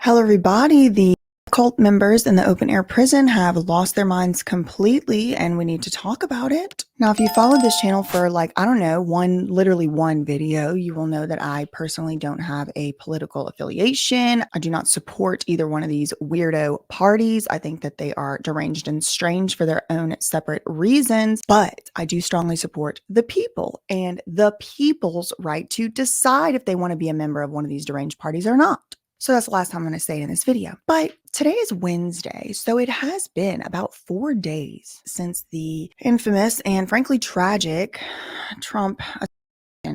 Hello, everybody. The cult members in the open air prison have lost their minds completely, and we need to talk about it. Now, if you followed this channel for I don't know, literally one video, you will know that I personally don't have a political affiliation. I do not support either one of these weirdo parties. I think that they are deranged and strange for their own separate reasons, but I do strongly support the people and the people's right to decide if they want to be a member of one of these deranged parties or not. So that's the last time I'm going to say it in this video. But today is Wednesday, so it has been about 4 days since the infamous and frankly tragic Trump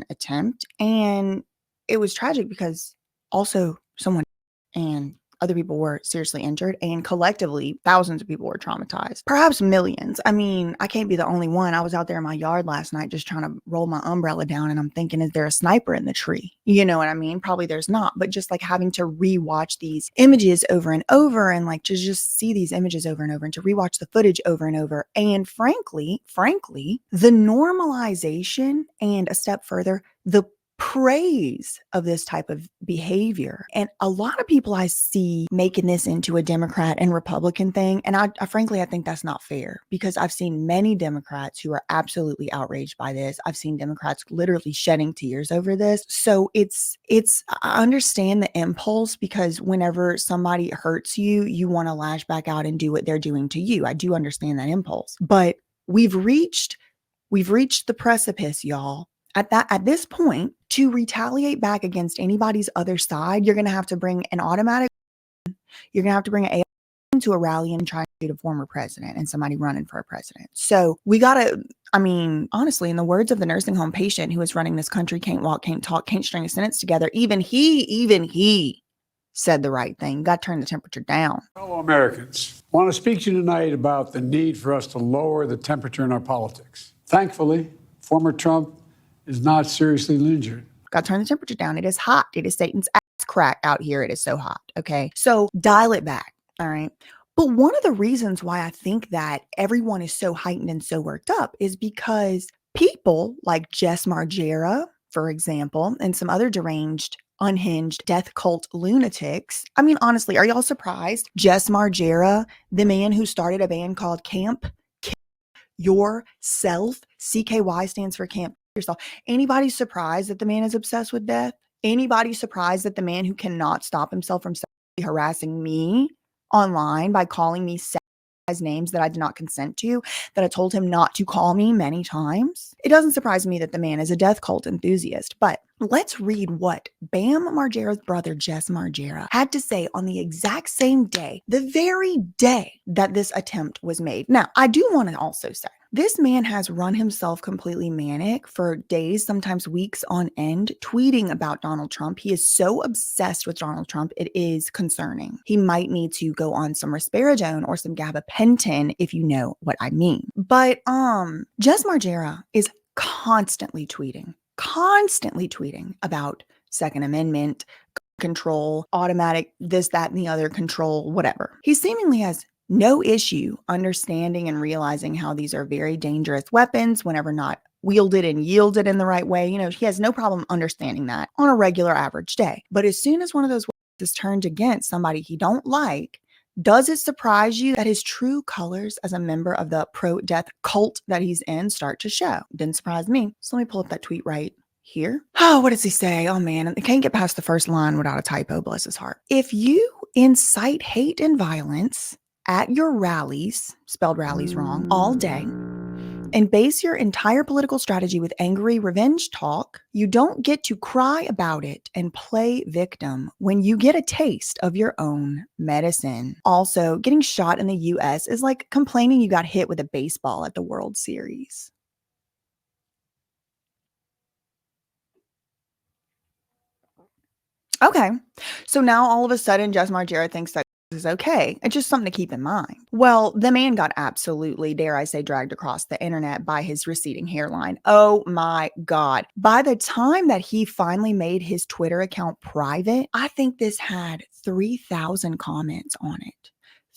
attempt. And it was tragic because also someone and other people were seriously injured, and collectively thousands of people were traumatized, perhaps millions. I mean, I can't be the only one. I was out there in my yard last night just trying to roll my umbrella down, and I'm thinking, is there a sniper in the tree? You know what I mean? Probably there's not, but just having to rewatch these images over and over, and to just see these images over and over, and to rewatch the footage over and over, and frankly, the normalization, and a step further, the praise of this type of behavior. And a lot of people I see making this into a Democrat and Republican thing. And I frankly, I think that's not fair, because I've seen many Democrats who are absolutely outraged by this. I've seen Democrats literally shedding tears over this. So I understand the impulse, because whenever somebody hurts you, you want to lash back out and do what they're doing to you. I do understand that impulse, but we've reached the precipice, y'all. At this point, to retaliate back against anybody's other side, you're going to have to bring an AI to a rally and try to shoot a former president and somebody running for a president. So we got to, honestly, in the words of the nursing home patient who is running this country, can't walk, can't talk, can't string a sentence together, even he said the right thing. Got to turn the temperature down. Fellow Americans, I want to speak to you tonight about the need for us to lower the temperature in our politics. Thankfully, former Trump is not seriously injured. Got to turn the temperature down. It is hot. It is Satan's ass crack out here. It is so hot. Okay. So dial it back. All right. But one of the reasons why I think that everyone is so heightened and so worked up is because people like Jess Margera, for example, and some other deranged, unhinged death cult lunatics. I mean, honestly, are y'all surprised? Jess Margera, the man who started a band called Camp Yourself, CKY stands for Camp Yourself. Anybody surprised that the man is obsessed with death? Anybody surprised that the man who cannot stop himself from sexually harassing me online by calling me names that I did not consent to, that I told him not to call me many times? It doesn't surprise me that the man is a death cult enthusiast, but let's read what Bam Margera's brother, Jess Margera, had to say on the exact same day, the very day that this attempt was made. Now, I do want to also say, this man has run himself completely manic for days, sometimes weeks on end, tweeting about Donald Trump. He is so obsessed with Donald Trump, it is concerning. He might need to go on some risperidone or some gabapentin, if you know what I mean. But Jess Margera is constantly tweeting about Second Amendment, control, automatic this, that, and the other control, whatever. He seemingly has no issue understanding and realizing how these are very dangerous weapons whenever not wielded and yielded in the right way. You know, he has no problem understanding that on a regular average day. But as soon as one of those weapons is turned against somebody he don't like, does it surprise you that his true colors as a member of the pro-death cult that he's in start to show? Didn't surprise me. So let me pull up that tweet right here. Oh, what does he say? Oh man, I can't get past the first line without a typo, bless his heart. If you incite hate and violence at your rallies, spelled rallies wrong, all day, and base your entire political strategy with angry revenge talk, you don't get to cry about it and play victim when you get a taste of your own medicine. Also, getting shot in the US is like complaining you got hit with a baseball at the World Series. Okay, so now all of a sudden, Jess Margera thinks that is okay. It's just something to keep in mind. Well, the man got absolutely, dare I say, dragged across the internet by his receding hairline. Oh my God. By the time that he finally made his Twitter account private, I think this had 3,000 comments on it.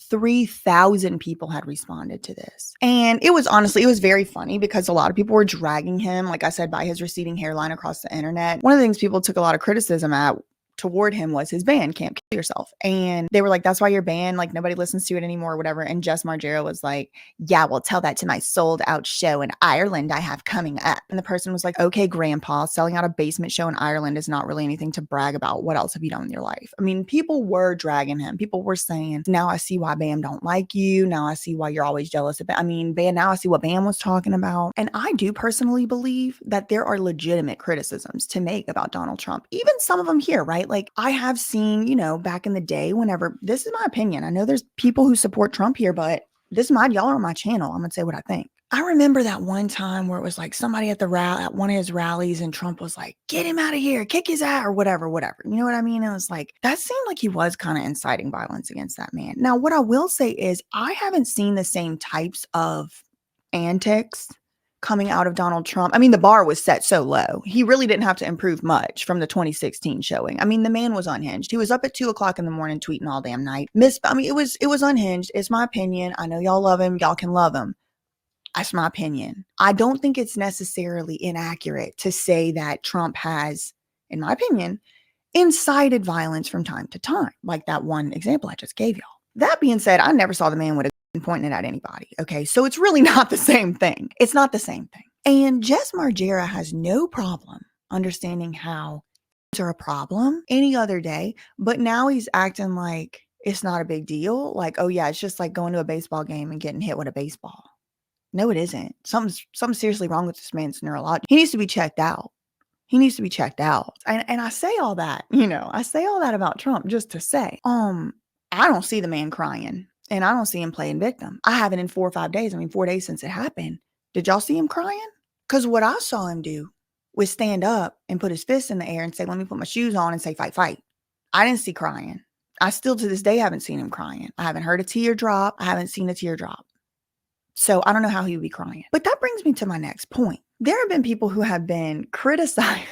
3,000 people had responded to this. And it was very funny because a lot of people were dragging him, like I said, by his receding hairline across the internet. One of the things people took a lot of criticism at toward him was his band, Can't Kill Yourself. And they were like, that's why you're banned. Like, nobody listens to it anymore, or whatever. And Jess Margera was like, yeah, well, tell that to my sold out show in Ireland I have coming up. And the person was like, okay, grandpa, selling out a basement show in Ireland is not really anything to brag about. What else have you done in your life? I mean, people were dragging him. People were saying, now I see why Bam don't like you. Now I see why you're always jealous of it. I mean, Bam, now I see what Bam was talking about. And I do personally believe that there are legitimate criticisms to make about Donald Trump, even some of them here, right? Like, I have seen, back in the day, whenever, this is my opinion. I know there's people who support Trump here, but y'all are on my channel. I'm gonna say what I think. I remember that one time where it was like somebody at at one of his rallies, and Trump was like, get him out of here, kick his ass, or whatever. You know what I mean? It was like, that seemed like he was kind of inciting violence against that man. Now, what I will say is I haven't seen the same types of antics coming out of Donald Trump. I mean, the bar was set so low. He really didn't have to improve much from the 2016 showing. I mean, the man was unhinged. He was up at 2:00 in the morning tweeting all damn night. It was unhinged. It's my opinion. I know y'all love him. Y'all can love him. That's my opinion. I don't think it's necessarily inaccurate to say that Trump has, in my opinion, incited violence from time to time, like that one example I just gave y'all. That being said, I never saw the man with a gun pointing it at anybody. Okay, so it's really not the same thing. It's not the same thing. And Jess Margera has no problem understanding how things are a problem any other day, but now he's acting like it's not a big deal. Like, oh yeah, it's just like going to a baseball game and getting hit with a baseball. No, it isn't. Something's seriously wrong with this man's neurology. He needs to be checked out. He needs to be checked out. And I say all that, I say all that about Trump just to say, I don't see the man crying, and I don't see him playing victim. I haven't in 4 or 5 days. I mean, 4 days since it happened. Did y'all see him crying? Because what I saw him do was stand up and put his fists in the air and say, let me put my shoes on and say, fight, fight. I didn't see crying. I still to this day haven't seen him crying. I haven't heard a tear drop. I haven't seen a tear drop. So I don't know how he would be crying. But that brings me to my next point. There have been people who have been criticized.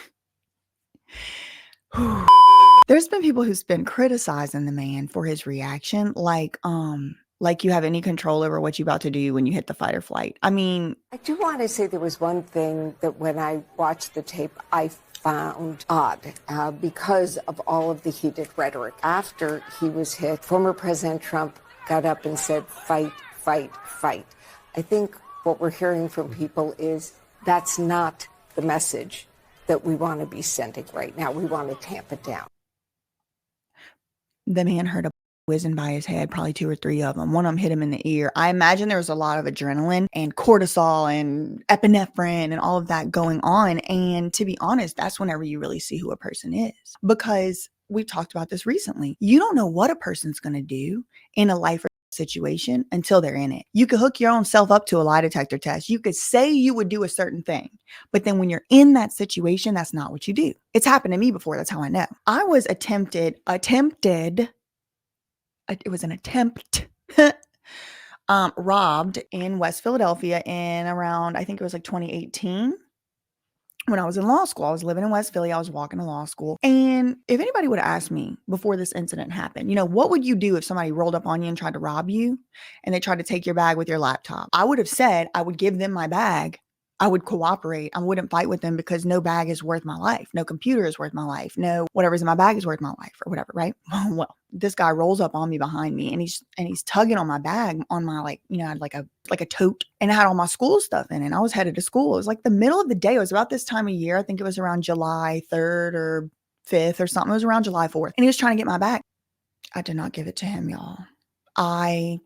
There's been people who's been criticizing the man for his reaction, like you have any control over what you're about to do when you hit the fight or flight. I mean, I do want to say there was one thing that when I watched the tape, I found odd because of all of the heated rhetoric. After he was hit, former President Trump got up and said, fight, fight, fight. I think what we're hearing from people is that's not the message that we want to be sending right now. We want to tamp it down. The man heard a whizzing by his head, probably 2 or 3 of them. One of them hit him in the ear. I imagine there was a lot of adrenaline and cortisol and epinephrine and all of that going on. And to be honest, that's whenever you really see who a person is. Because we've talked about this recently. You don't know what a person's going to do in a life or situation until they're in it. You could hook your own self up to a lie detector test. You could say you would do a certain thing, but then when you're in that situation, that's not what you do. It's happened to me before. That's how I know. I was attempted, it was an attempt, robbed in West Philadelphia in around, I think it was like 2018. When I was in law school, I was living in West Philly. I was walking to law school. And if anybody would have asked me before this incident happened, what would you do if somebody rolled up on you and tried to rob you and they tried to take your bag with your laptop? I would have said I would give them my bag. I would cooperate. I wouldn't fight with them because no bag is worth my life. No computer is worth my life. No whatever's in my bag is worth my life or whatever, right? Well, this guy rolls up on me behind me and he's tugging on my bag on my I had like a tote, and it had all my school stuff in it. And I was headed to school. It was like the middle of the day. It was about this time of year. I think it was around July 3rd or 5th or something. It was around July 4th. And he was trying to get my bag. I did not give it to him, y'all. I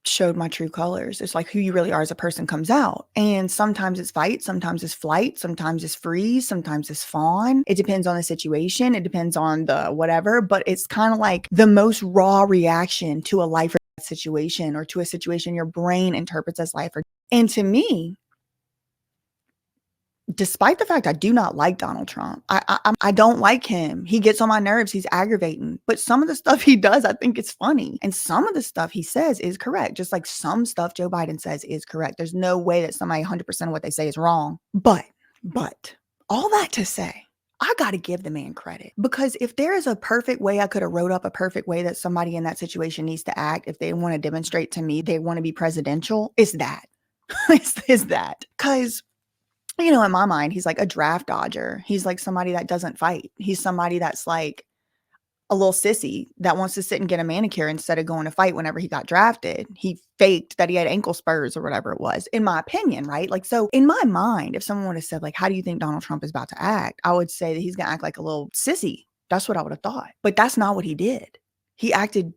showed my true colors. It's like who you really are as a person comes out. And sometimes it's fight, sometimes it's flight, sometimes it's freeze, sometimes it's fawn. It depends on the situation. It depends on the whatever, but it's kind of like the most raw reaction to a life or death situation, or to a situation your brain interprets as life or death. And to me, despite the fact I do not like Donald Trump, I don't like him. He gets on my nerves. He's aggravating. But some of the stuff he does, I think it's funny. And some of the stuff he says is correct. Just like some stuff Joe Biden says is correct. There's no way that somebody 100% of what they say is wrong. But all that to say, I got to give the man credit, because if there is a perfect way, I could have wrote up a perfect way that somebody in that situation needs to act if they want to demonstrate to me they want to be presidential, it's that. It's that. Because in my mind, he's like a draft dodger. He's like somebody that doesn't fight. He's somebody that's like, a little sissy that wants to sit and get a manicure instead of going to fight whenever he got drafted. He faked that he had ankle spurs or whatever it was, in my opinion, right? Like, so in my mind, if someone would have said, like, how do you think Donald Trump is about to act? I would say that he's going to act like a little sissy. That's what I would have thought. But that's not what he did. He acted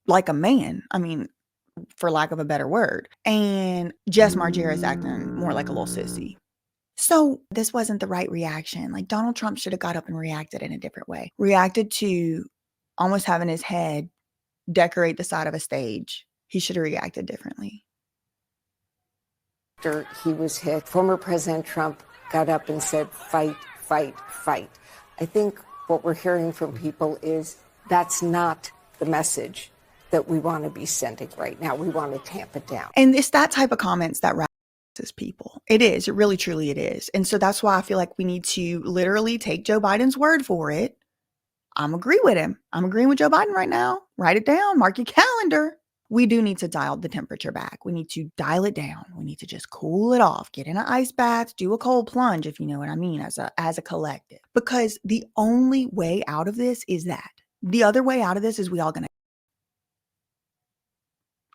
like a man. I mean, for lack of a better word. And Jess Margera is acting more like a little sissy. So this wasn't the right reaction. Like, Donald Trump should have got up and reacted in a different way. Reacted to almost having his head decorate the side of a stage. He should have reacted differently. After he was hit, former President Trump got up and said, fight, fight, fight. I think what we're hearing from people is that's not the message that we want to be sending right now. We want to tamp it down. And it's that type of comments that radicalizes people. It is. It really, truly it is. And so that's why I feel like we need to literally take Joe Biden's word for it. I'm agreeing with him. I'm agreeing with Joe Biden right now. Write it down. Mark your calendar. We do need to dial the temperature back. We need to dial it down. We need to just cool it off. Get in an ice bath. Do a cold plunge, if you know what I mean, as a collective. Because the only way out of this is that. The other way out of this is we all gonna.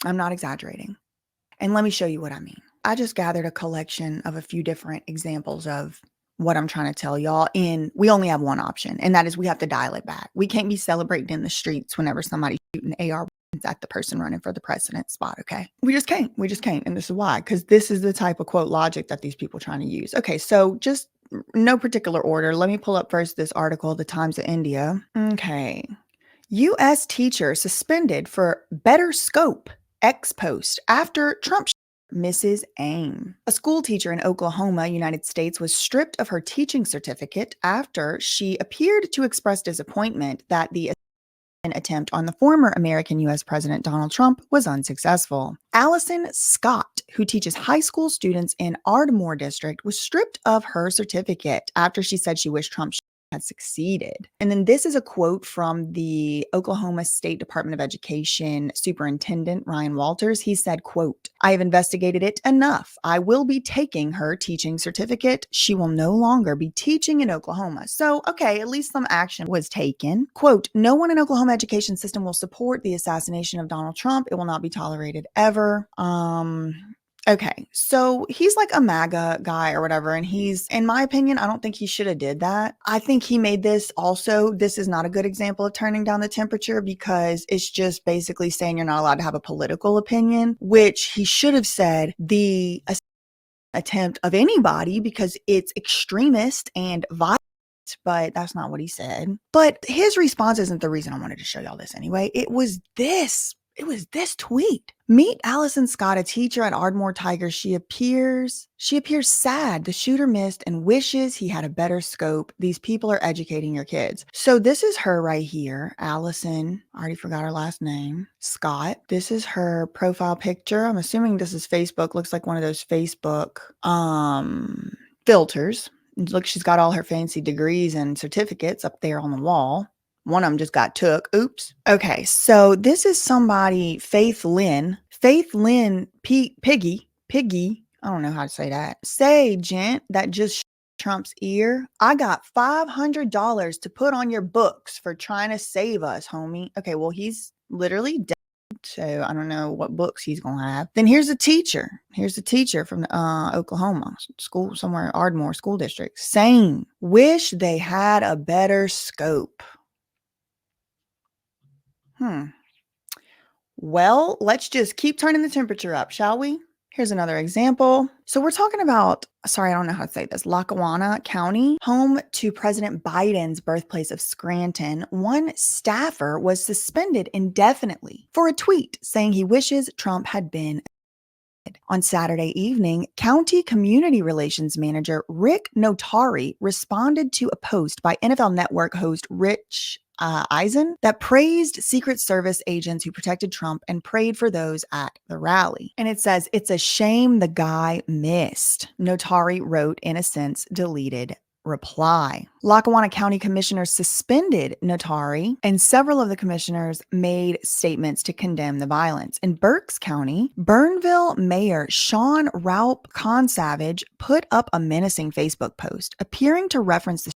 I'm not exaggerating. And let me show you what I mean. I just gathered a collection of a few different examples of what I'm trying to tell y'all. And we only have one option, and that is we have to dial it back. We can't be celebrating in the streets whenever somebody's shooting AR at the person running for the president spot, okay? We just can't. We just can't. And this is why, because this is the type of quote logic that these people are trying to use. Okay, so just no particular order. Let me pull up first this article, The Times of India. Okay. U.S. teacher suspended for better scope ex post after Trump misses aim. A school teacher in Oklahoma, United States, was stripped of her teaching certificate after she appeared to express disappointment that the attempt on the former American U.S. President Donald Trump was unsuccessful. Allison Scott, who teaches high school students in Ardmore District, was stripped of her certificate after she said she wished Trump had succeeded. And then this is a quote from the Oklahoma State Department of Education Superintendent Ryan Walters. He said, quote, "I have investigated it enough. I will be taking her teaching certificate. She will no longer be teaching in Oklahoma." So, okay, at least some action was taken. Quote, "No one in Oklahoma education system will support the assassination of Donald Trump. It will not be tolerated ever." Okay, so he's like a MAGA guy or whatever, and he's, in my opinion, I don't think he should have did that. I think he made this also, this is not a good example of turning down the temperature because it's just basically saying you're not allowed to have a political opinion, which he should have said the attempt of anybody because it's extremist and violent. But that's not what he said. But his response isn't the reason I wanted to show y'all this anyway. It was this tweet. Meet Allison Scott, a teacher at Ardmore Tigers. She appears sad. The shooter missed and wishes he had a better scope. These people are educating your kids. So this is her right here. Allison, I already forgot her last name. Scott. This is her profile picture. I'm assuming this is Facebook. Looks like one of those Facebook filters. Look, she's got all her fancy degrees and certificates up there on the wall. One of them just got took. Oops. Okay, so this is somebody, Faith Lynn, Piggy. I don't know how to say that. Say, gent, that just Trump's ear. I got $500 to put on your books for trying to save us, homie. Okay, well, he's literally dead. So I don't know what books he's going to have. Then here's a teacher. Here's a teacher from Oklahoma school, somewhere Ardmore School District. Same. Wish they had a better scope. Well, let's just keep turning the temperature up, shall we? Here's another example. So we're talking about, sorry, I don't know how to say this, Lackawanna County, home to President Biden's birthplace of Scranton. One staffer was suspended indefinitely for a tweet saying he wishes Trump had been on Saturday evening. County Community Relations Manager Rick Notari responded to a post by NFL Network host Rich Eisen that praised Secret Service agents who protected Trump and prayed for those at the rally. And it says, "It's a shame the guy missed," Notari wrote in a since deleted reply. Lackawanna County commissioners suspended Notari, and several of the commissioners made statements to condemn the violence. In Berks County, Burnville Mayor Sean Raup Consavage put up a menacing Facebook post appearing to reference the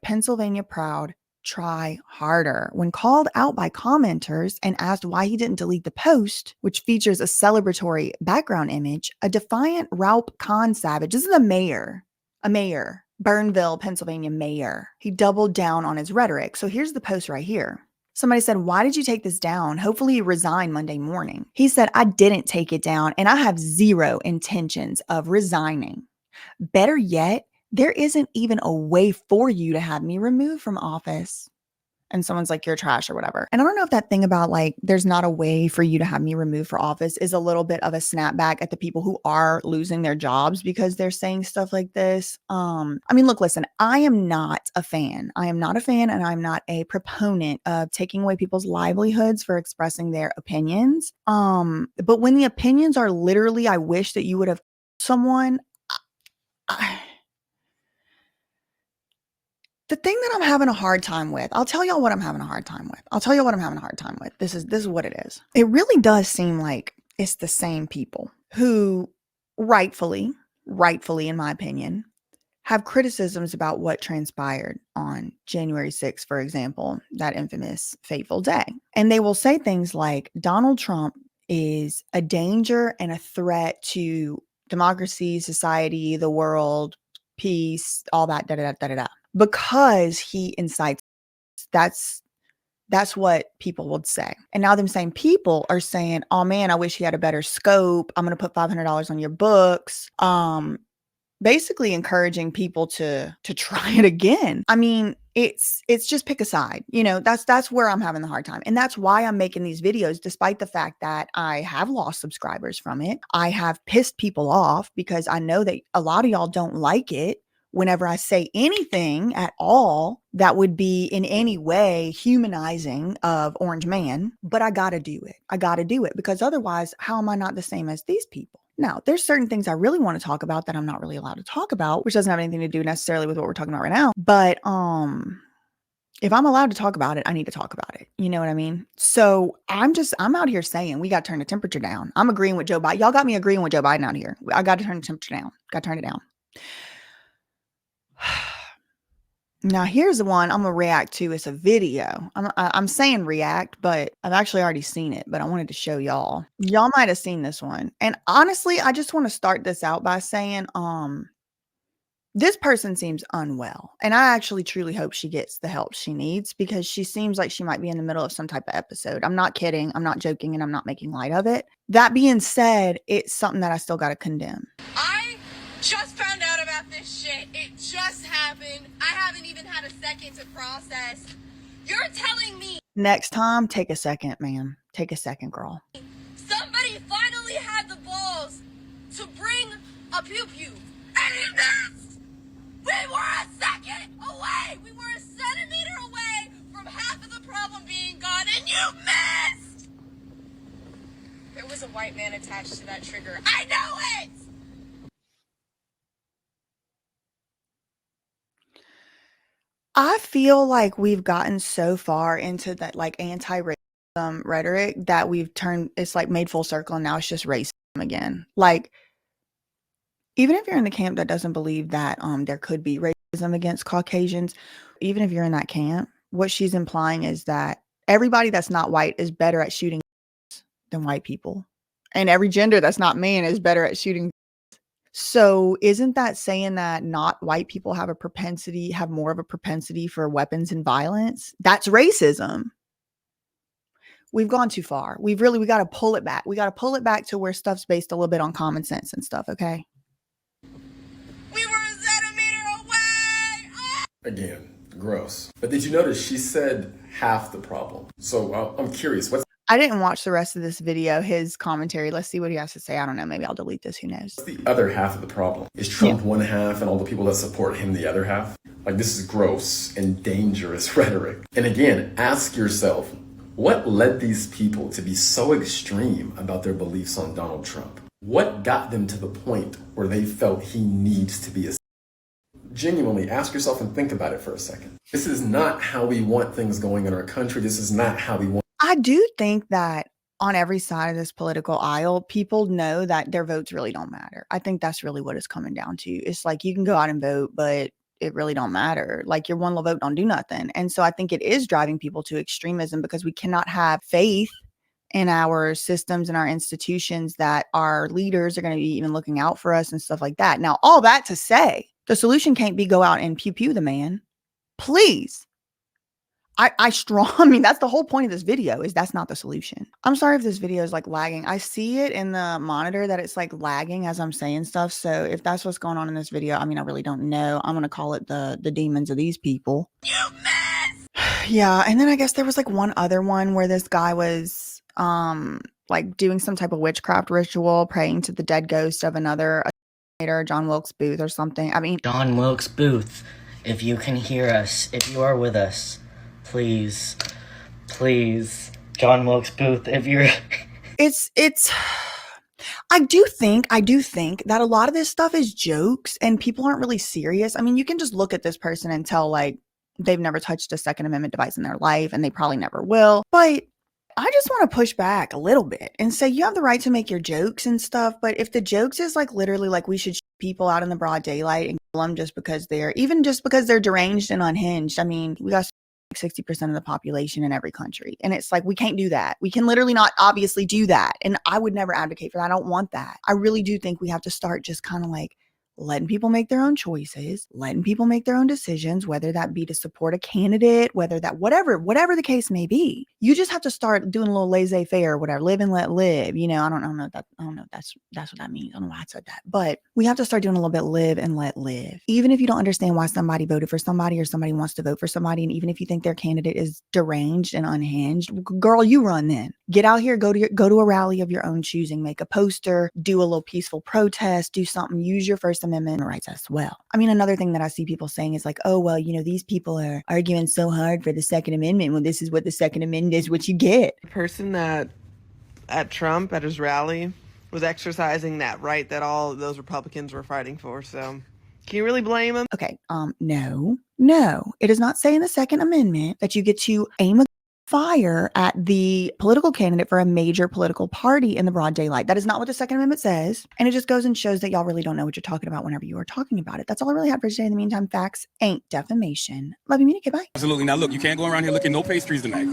#Pennsylvania Proud try harder. When called out by commenters and asked why he didn't delete the post, which features a celebratory background image, a defiant Ralph Kahn Savage, this is a mayor, Burnville, Pennsylvania mayor. He doubled down on his rhetoric. So here's the post right here. Somebody said, why did you take this down? Hopefully you resign Monday morning. He said, I didn't take it down and I have zero intentions of resigning. Better yet, there isn't even a way for you to have me removed from office. And someone's like, you're trash or whatever. And I don't know if that thing about like, there's not a way for you to have me removed for office is a little bit of a snapback at the people who are losing their jobs because they're saying stuff like this. I mean, look, listen, I am not a fan. I am not a fan and I'm not a proponent of taking away people's livelihoods for expressing their opinions. But when the opinions are literally, I wish that you would have someone, the thing that I'm having a hard time with, I'll tell y'all what I'm having a hard time with. This is what it is. It really does seem like it's the same people who rightfully, in my opinion, have criticisms about what transpired on January 6th, for example, that infamous fateful day. And they will say things like Donald Trump is a danger and a threat to democracy, society, the world, peace, all that, because he incites. That's what people would say. And now them same people are saying, oh man, I wish he had a better scope. I'm going to put $500 on your books. Basically encouraging people to try it again. I mean, it's just pick a side. You know, that's where I'm having the hard time. And that's why I'm making these videos, despite the fact that I have lost subscribers from it. I have pissed people off because I know that a lot of y'all don't like it whenever I say anything at all that would be in any way humanizing of Orange Man, but I got to do it. I got to do it because otherwise, how am I not the same as these people? Now, there's certain things I really want to talk about that I'm not really allowed to talk about, which doesn't have anything to do necessarily with what we're talking about right now. But if I'm allowed to talk about it, I need to talk about it. You know what I mean? So I'm out here saying we got to turn the temperature down. I'm agreeing with Joe Biden. Y'all got me agreeing with Joe Biden out here. I got to turn the temperature down. Got to turn it down. Now, here's the one I'm going to react to. It's a video. I'm saying react, but I've actually already seen it, but I wanted to show y'all. Y'all might have seen this one. And honestly, I just want to start this out by saying, this person seems unwell. And I actually truly hope she gets the help she needs because she seems like she might be in the middle of some type of episode. I'm not kidding. I'm not joking and I'm not making light of it. That being said, it's something that I still got to condemn. I just found out about this shit. It just happened. I haven't even had a second to process. You're telling me Next time, take a second, ma'am. Take a second, girl. somebody finally had the balls to bring a pew-pew and he missed. We were a second away. We were a centimeter away from half of the problem being gone and you missed. There was a white man attached to that trigger. I know it. I feel like we've gotten so far into that like anti-racism rhetoric that we've turned it's like made full circle and now it's just racism again. Like even if you're in the camp that doesn't believe that there could be racism against Caucasians, even if you're in that camp, what she's implying is that everybody that's not white is better at shooting than white people. And every gender that's not man is better at shooting. So isn't that saying that not white people have more of a propensity for weapons and violence? That's racism. We've gone too far. We got to pull it back. We got to pull it back to where stuff's based a little bit on common sense and stuff. Okay. We were a centimeter away. Ah! Again, gross. But did you notice she said half the problem? So I'm curious, I didn't watch the rest of this video, his commentary. Let's see what he has to say. I don't know. Maybe I'll delete this. Who knows? what's the other half of the problem? Is Trump one half and all the people that support him the other half? Like, this is gross and dangerous rhetoric. And again, ask yourself, what led these people to be so extreme about their beliefs on Donald Trump? What got them to the point where they felt he needs to be a... Genuinely ask yourself and think about it for a second. This is not how we want things going in our country. This is not how we want... I do think that on every side of this political aisle, people know that their votes really don't matter. I think that's really what it's coming down to. It's like you can go out and vote, but it really don't matter. Like your one little vote don't do nothing. And so I think it is driving people to extremism because we cannot have faith in our systems and our institutions that our leaders are going to be even looking out for us and stuff like that. Now, all that to say, the solution can't be go out and pew the man. Please. I mean, that's the whole point of this video is that's not the solution. I'm sorry if this video is like lagging. I see it in the monitor that it's like lagging as I'm saying stuff. So if that's what's going on in this video, I mean, I really don't know. I'm going to call it the demons of these people. You miss! Yeah. And then I guess there was like one other one where this guy was like doing some type of witchcraft ritual, praying to the dead ghost of another John Wilkes Booth or something. I mean, John Wilkes Booth, if you can hear us, if you are with us, please, John Wilkes Booth, if you're... it's I do think that a lot of this stuff is jokes and people aren't really serious. I mean, you can just look at this person and tell like they've never touched a Second Amendment device in their life and they probably never will. But I just want to push back a little bit and say you have the right to make your jokes and stuff. But if the jokes is like literally like we should shoot people out in the broad daylight and kill them just because they're deranged and unhinged. I mean, we got 60% of the population in every country. And it's like, we can't do that. We can literally not obviously do that. And I would never advocate for that. I don't want that. I really do think we have to start just kind of like letting people make their own choices, letting people make their own decisions, whether that be to support a candidate, whether that, whatever the case may be. You just have to start doing a little laissez-faire, whatever, live and let live. You know, I don't know if that's what that means. I don't know why I said that, but we have to start doing a little bit live and let live. Even if you don't understand why somebody voted for somebody or somebody wants to vote for somebody, and even if you think their candidate is deranged and unhinged, girl, you run then. Get out here, go to a rally of your own choosing, make a poster, do a little peaceful protest, do something, use your First Amendment rights as well. I mean, another thing that I see people saying is like, oh, well, you know, these people are arguing so hard for the Second Amendment. Well, this is what the Second Amendment is, what you get. The person that at Trump at his rally was exercising that right that all those Republicans were fighting for. So can you really blame him? Okay, no. It does not say in the Second Amendment that you get to aim a fire at the political candidate for a major political party in the broad daylight. That is not what the Second Amendment says. And it just goes and shows that y'all really don't know what you're talking about whenever you are talking about it. That's all I really had for today. In the meantime, facts ain't defamation. Love you, Munich. Bye. Absolutely. Now, look, you can't go around here looking no pastries tonight.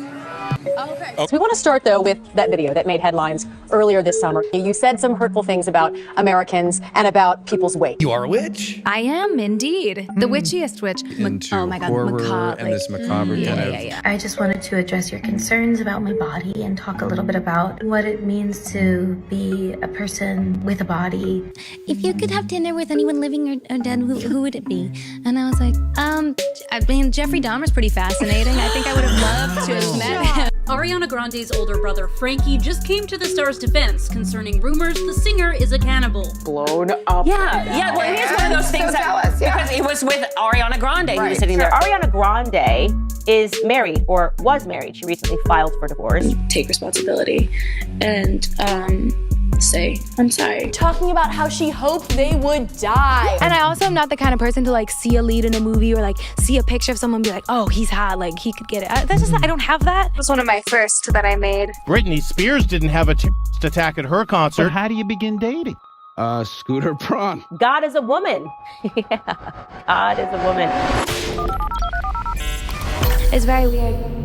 Okay. So we want to start, though, with that video that made headlines earlier this summer. You said some hurtful things about Americans and about people's weight. You are a witch? I am, indeed. The witchiest witch. Into horror and this macabre kind of... I just wanted to address your concerns about my body and talk a little bit about what it means to be a person with a body. If you could have dinner with anyone living or dead, who would it be? And I was like, I mean, Jeffrey Dahmer's pretty fascinating. I think I would have loved to have met him. Ariana Grande's older brother, Frankie, just came to the star's defense concerning rumors the singer is a cannibal. Blown up. Yeah. Well, it is one of those things because it was with Ariana Grande who was sitting there. Ariana Grande is married or was married. She recently filed for divorce. Take responsibility and say, I'm sorry. Talking about how she hoped they would die. And I also am not the kind of person to like see a lead in a movie or like see a picture of someone and be like, oh, he's hot, like he could get it. I don't have that. It was one of my first that I made. Britney Spears didn't have a attack at her concert. But how do you begin dating? Scooter Braun. God is a woman. Yeah, God is a woman. It's very weird.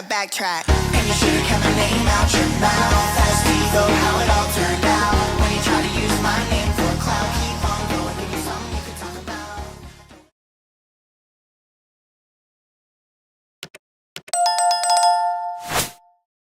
Backtrack, and you should have kept my name out your mouth as we go. How it all